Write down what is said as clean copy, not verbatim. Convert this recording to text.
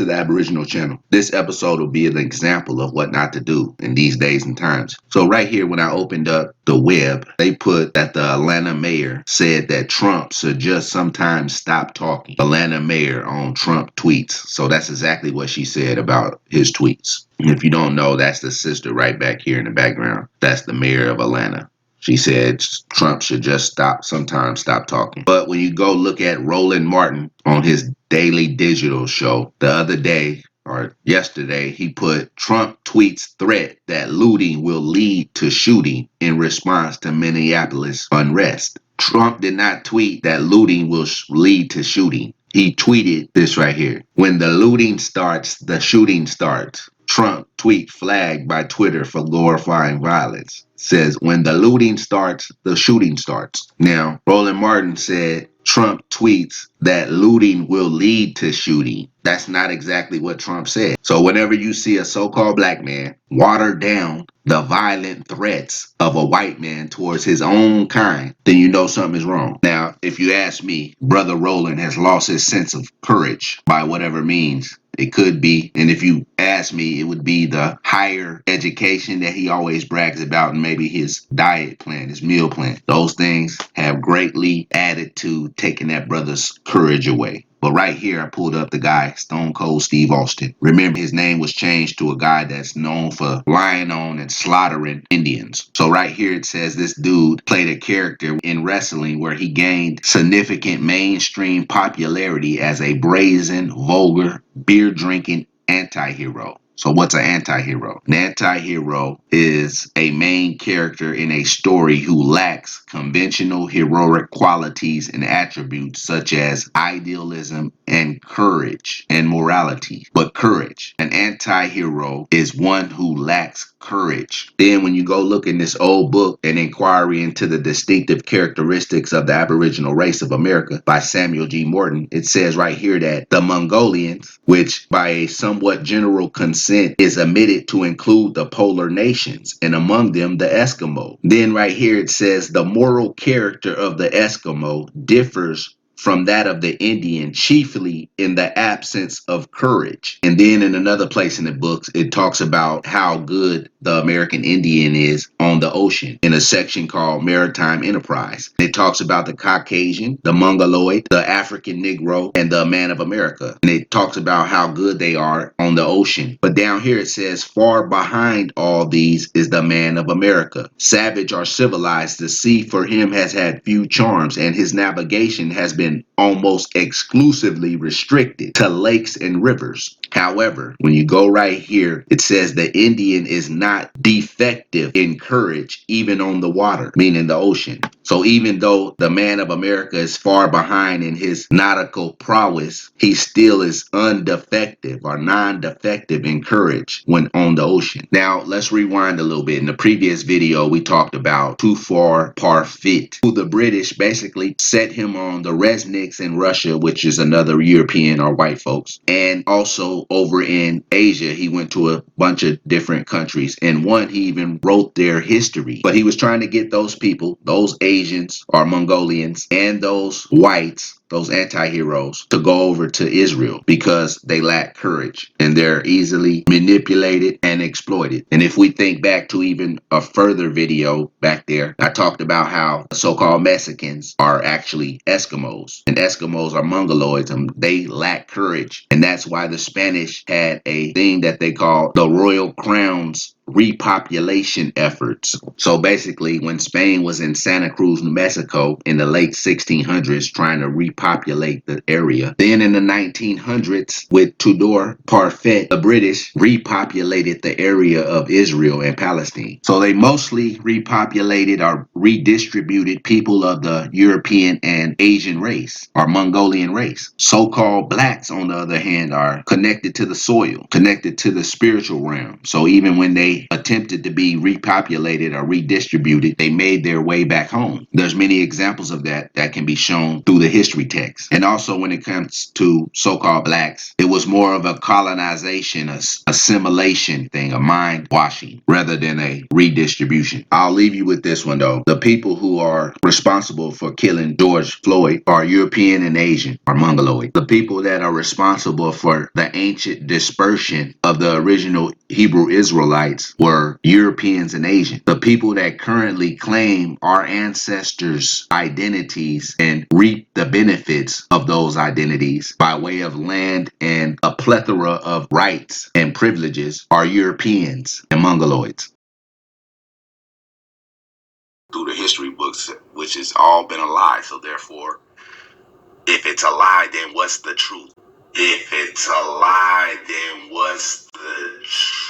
to the Aboriginal channel. This episode will be an example of what not to do in these days and times. So right here, when I opened up the web, they put that the Atlanta mayor said that Trump should just sometimes stop talking. Atlanta mayor on Trump tweets. So that's exactly what she said about his tweets. If you don't know, that's the sister right back here in the background. That's the mayor of Atlanta. She said Trump should just sometimes stop talking. But when you go look at Roland Martin on his Daily Digital show the other day or yesterday, he put Trump tweets threat that looting will lead to shooting in response to Minneapolis unrest. Trump did not tweet that looting will lead to shooting. He tweeted this right here. When the looting starts, the shooting starts. Trump tweet flagged by Twitter for glorifying violence. Says, when the looting starts, the shooting starts. Now, Roland Martin said Trump tweets that looting will lead to shooting. That's not exactly what Trump said. So whenever you see a so-called black man water down the violent threats of a white man towards his own kind, then you know something is wrong. Now, if you ask me, Brother Roland has lost his sense of courage by whatever means. It could be, and if you ask me, it would be the higher education that he always brags about, and maybe his diet plan, his meal plan. Those things have greatly added to taking that brother's courage away. But right here, I pulled up the guy, Stone Cold Steve Austin. Remember, his name was changed to a guy that's known for lying on and slaughtering Indians. So right here, it says this dude played a character in wrestling where he gained significant mainstream popularity as a brazen, vulgar, beer-drinking anti-hero. So what's an anti-hero? An anti-hero is a main character in a story who lacks conventional heroic qualities and attributes such as idealism and courage and morality. But courage. An anti-hero is one who lacks courage. Then when you go look in this old book, An Inquiry into the Distinctive Characteristics of the Aboriginal Race of America by Samuel G. Morton, it says right here that the Mongolians, which by a somewhat general consent is omitted to include the polar nations, and among them the Eskimo. Then right here it says the moral character of the Eskimo differs from that of the Indian, chiefly in the absence of courage. And then in another place in the books, it talks about how good the American Indian is on the ocean in a section called Maritime Enterprise. It talks about the Caucasian, the Mongoloid, the African Negro, and the Man of America. And it talks about how good they are on the ocean. But down here it says, far behind all these is the Man of America. Savage or civilized, the sea for him has had few charms, and his navigation has been almost exclusively restricted to lakes and rivers. However, when you go right here, it says the Indian is not defective in courage, even on the water, meaning the ocean. So even though the Man of America is far behind in his nautical prowess, he still is undefective or non-defective in courage when on the ocean. Now, let's rewind a little bit. In the previous video, we talked about Tufar Parfit, who the British basically set him on the Resniks in Russia, which is another European or white folks. And also over in Asia, he went to a bunch of different countries. And one, he even wrote their history. But he was trying to get those people, those Asians or Mongolians, and those whites, those anti-heroes, to go over to Israel because they lack courage and they're easily manipulated and exploited. And if we think back to even a further video back there, I talked about how so-called Mexicans are actually Eskimos, and Eskimos are Mongoloids, and they lack courage. And that's why the Spanish had a thing that they call the Royal Crown's repopulation efforts. So basically, when Spain was in Santa Cruz, New Mexico in the late 1600s trying to repopulate the area, then in the 1900s with Tudor Parfait, the British repopulated the area of Israel and Palestine. So they mostly repopulated or redistributed people of the European and Asian race or Mongolian race. So-called blacks, on the other hand, are connected to the soil, connected to the spiritual realm. So even when they they attempted to be repopulated or redistributed, they made their way back home. There's many examples of that can be shown through the history text. And also when it comes to so-called blacks, it was more of a colonization, a assimilation thing, a mind washing rather than a redistribution. I'll leave you with this one though. The people who are responsible for killing George Floyd are European and Asian, or Mongoloid. The people that are responsible for the ancient dispersion of the original Hebrew Israelites were Europeans and Asian. The people that currently claim our ancestors' identities and reap the benefits of those identities by way of land and a plethora of rights and privileges are Europeans and Mongoloids. Through the history books, which has all been a lie. So therefore, if it's a lie, then what's the truth? If it's a lie, then what's the truth?